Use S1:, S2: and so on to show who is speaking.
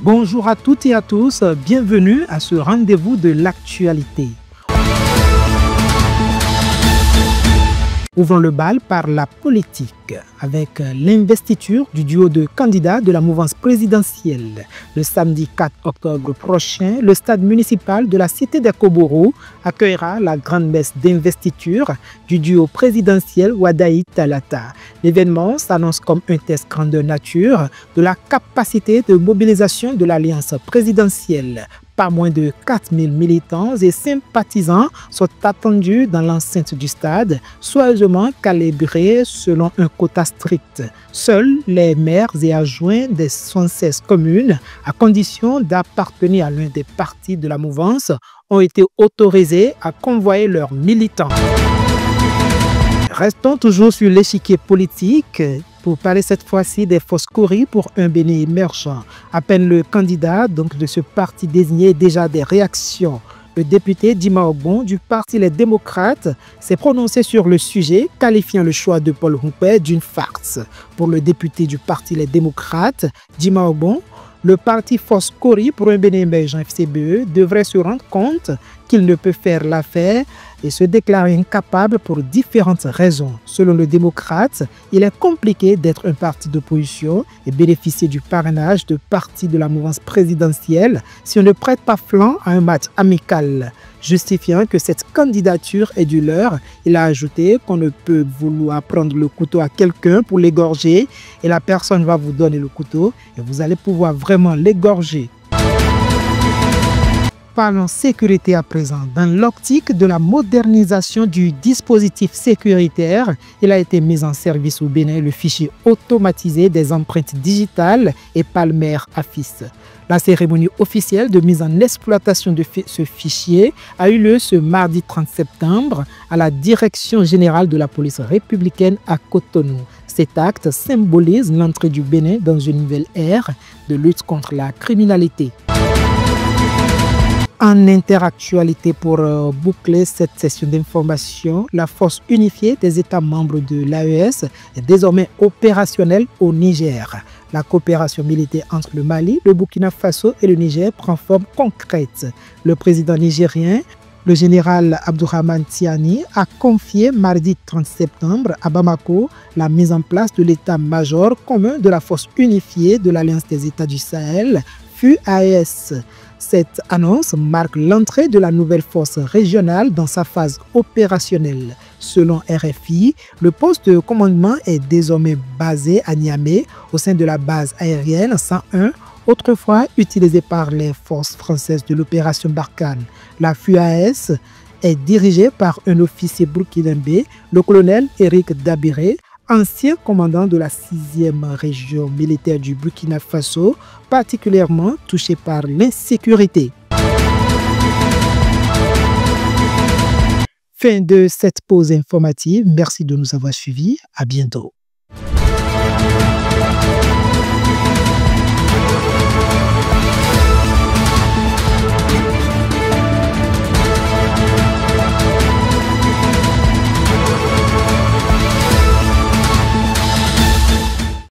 S1: Bonjour à toutes et à tous, bienvenue à ce rendez-vous de l'actualité. Ouvrons le bal par la politique avec l'investiture du duo de candidats de la mouvance présidentielle. Le samedi 4 octobre prochain, le stade municipal de la cité des Koboro accueillera la grande messe d'investiture du duo présidentiel Wadaï Talata. L'événement s'annonce comme un test grandeur nature de la capacité de mobilisation de l'alliance présidentielle. Pas moins de 4000 militants et sympathisants sont attendus dans l'enceinte du stade, soigneusement calibrés selon un quota strict. Seuls les maires et adjoints des 76 communes, à condition d'appartenir à l'un des partis de la mouvance, ont été autorisés à convoyer leurs militants. Restons toujours sur l'échiquier politique pour parler cette fois-ci des Foscori pour un Bénin émergent. À peine le candidat de ce parti désigné déjà des réactions. Le député Dima Ogbon du parti Les Démocrates s'est prononcé sur le sujet, qualifiant le choix de Paul Humpé d'une farce. Pour le député du parti Les Démocrates, Dima Ogbon, le parti Foscori pour un Bénin émergent FCBE devrait se rendre compte qu'il ne peut faire l'affaire et se déclarer incapable pour différentes raisons. Selon le démocrate, il est compliqué d'être un parti d'opposition et bénéficier du parrainage de partis de la mouvance présidentielle si on ne prête pas flanc à un match amical. Justifiant que cette candidature est du leur, il a ajouté qu'on ne peut vouloir prendre le couteau à quelqu'un pour l'égorger et la personne va vous donner le couteau et vous allez pouvoir vraiment l'égorger. Parlons sécurité à présent. Dans l'optique de la modernisation du dispositif sécuritaire, il a été mis en service au Bénin le fichier automatisé des empreintes digitales et palmaires AFIS. La cérémonie officielle de mise en exploitation de ce fichier a eu lieu ce mardi 30 septembre à la Direction générale de la police républicaine à Cotonou. Cet acte symbolise l'entrée du Bénin dans une nouvelle ère de lutte contre la criminalité. En interactualité pour boucler cette session d'information, la force unifiée des États membres de l'AES est désormais opérationnelle au Niger. La coopération militaire entre le Mali, le Burkina Faso et le Niger prend forme concrète. Le président nigérien, le général Abdourahmane Tiani, a confié mardi 30 septembre à Bamako la mise en place de l'état-major commun de la force unifiée de l'Alliance des États du Sahel, FUAES. Cette annonce marque l'entrée de la nouvelle force régionale dans sa phase opérationnelle. Selon RFI, le poste de commandement est désormais basé à Niamey au sein de la base aérienne 101, autrefois utilisée par les forces françaises de l'opération Barkhane. La FUAES est dirigée par un officier burkinabé, le colonel Eric Dabiré, ancien commandant de la 6e région militaire du Burkina Faso, particulièrement touché par l'insécurité. Fin de cette pause informative. Merci de nous avoir suivis. À bientôt.